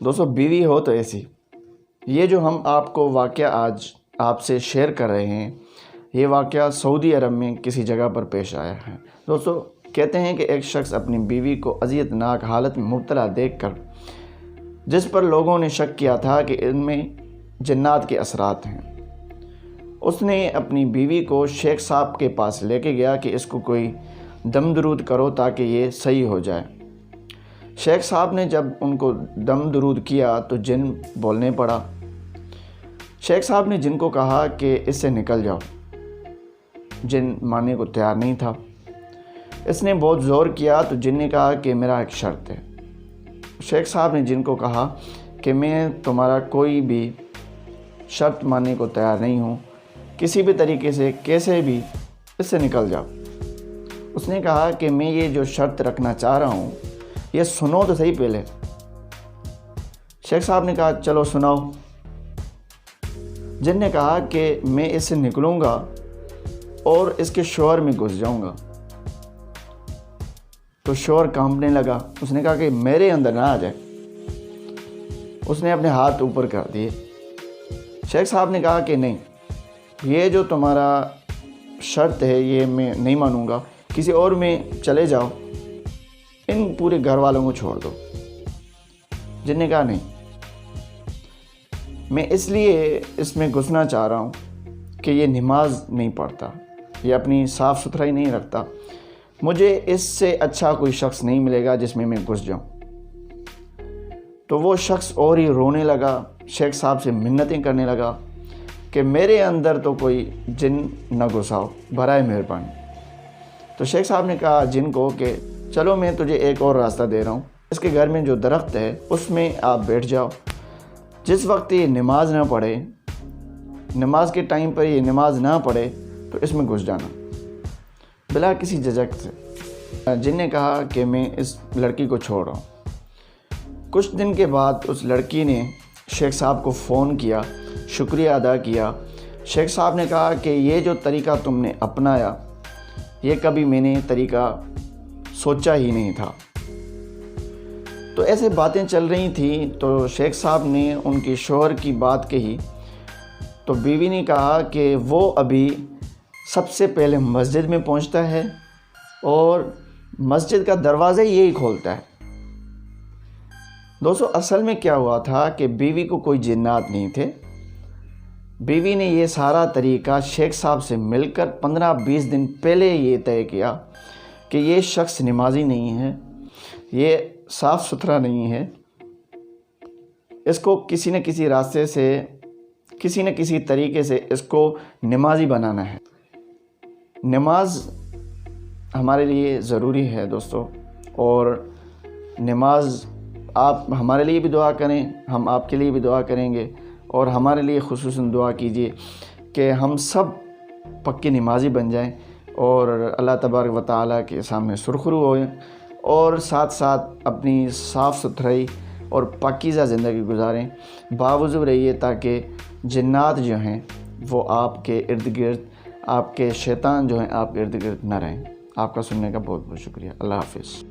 دوستو بیوی ہو تو ایسی۔ یہ جو ہم آپ کو واقعہ آج آپ سے شیئر کر رہے ہیں، یہ واقعہ سعودی عرب میں کسی جگہ پر پیش آیا ہے۔ دوستو کہتے ہیں کہ ایک شخص اپنی بیوی کو اذیت ناک حالت میں مبتلا دیکھ کر، جس پر لوگوں نے شک کیا تھا کہ ان میں جنات کے اثرات ہیں، اس نے اپنی بیوی کو شیخ صاحب کے پاس لے کے گیا کہ اس کو کوئی دم درود کرو تاکہ یہ صحیح ہو جائے۔ شیخ صاحب نے جب ان کو دم درود کیا تو جن بولنے پڑا۔ شیخ صاحب نے جن کو کہا کہ اس سے نکل جاؤ۔ جن ماننے کو تیار نہیں تھا۔ اس نے بہت زور کیا تو جن نے کہا کہ میرا ایک شرط ہے۔ شیخ صاحب نے جن کو کہا کہ میں تمہارا کوئی بھی شرط ماننے کو تیار نہیں ہوں، کسی بھی طریقے سے کیسے بھی اس سے نکل جاؤ۔ اس نے کہا کہ میں یہ جو شرط رکھنا چاہ رہا ہوں یہ سنو تو صحیح پہلے۔ شیخ صاحب نے کہا چلو سناؤ۔ جن نے کہا کہ میں اس سے نکلوں گا اور اس کے شوہر میں گھس جاؤں گا۔ تو شوہر کانپنے لگا۔ اس نے کہا کہ میرے اندر نہ آ جائے۔ اس نے اپنے ہاتھ اوپر کر دیے۔ شیخ صاحب نے کہا کہ نہیں، یہ جو تمہارا شرط ہے یہ میں نہیں مانوں گا، کسی اور میں چلے جاؤ، ان پورے گھر والوں کو چھوڑ دو۔ جن نے کہا نہیں، میں اس لیے اس میں گھسنا چاہ رہا ہوں کہ یہ نماز نہیں پڑھتا، یہ اپنی صاف ستھرائی نہیں رکھتا، مجھے اس سے اچھا کوئی شخص نہیں ملے گا جس میں گھس جاؤں۔ تو وہ شخص اور ہی رونے لگا، شیخ صاحب سے منتیں کرنے لگا کہ میرے اندر تو کوئی جن نہ گھساؤ برائے مہربانی۔ تو شیخ صاحب نے کہا جن کو کہ چلو میں تجھے ایک اور راستہ دے رہا ہوں، اس کے گھر میں جو درخت ہے اس میں آپ بیٹھ جاؤ، جس وقت یہ نماز نہ پڑھے، نماز کے ٹائم پر یہ نماز نہ پڑھے تو اس میں گھس جانا بلا کسی جھجک سے۔ جن نے کہا کہ میں اس لڑکی کو چھوڑ رہا ہوں۔ کچھ دن کے بعد اس لڑکی نے شیخ صاحب کو فون کیا، شکریہ ادا کیا۔ شیخ صاحب نے کہا کہ یہ جو طریقہ تم نے اپنایا یہ کبھی میں نے طریقہ سوچا ہی نہیں تھا۔ تو ایسے باتیں چل رہی تھیں تو شیخ صاحب نے ان کی شوہر کی بات کہی تو بیوی نے کہا کہ وہ ابھی سب سے پہلے مسجد میں پہنچتا ہے اور مسجد کا دروازہ یہی کھولتا ہے۔ دوستو اصل میں کیا ہوا تھا کہ بیوی کو کوئی جنات نہیں تھے۔ بیوی نے یہ سارا طریقہ شیخ صاحب سے مل کر 15-20 دن پہلے یہ طے کیا کہ یہ شخص نمازی نہیں ہے، یہ صاف ستھرا نہیں ہے، اس کو کسی نہ کسی راستے سے، کسی نہ کسی طریقے سے اس کو نمازی بنانا ہے۔ نماز ہمارے لیے ضروری ہے دوستو، اور نماز آپ ہمارے لیے بھی دعا کریں، ہم آپ کے لیے بھی دعا کریں گے، اور ہمارے لیے خصوصاً دعا کیجیے کہ ہم سب پکے نمازی بن جائیں اور اللہ تبارک و تعالیٰ کے سامنے سرخرو ہوئیں، اور ساتھ ساتھ اپنی صاف ستھرائی اور پاکیزہ زندگی گزاریں، باوضو رہیے تاکہ جنات جو ہیں وہ آپ کے ارد گرد، آپ کے شیطان جو ہیں آپ کے ارد گرد نہ رہیں۔ آپ کا سننے کا بہت بہت شکریہ۔ اللہ حافظ۔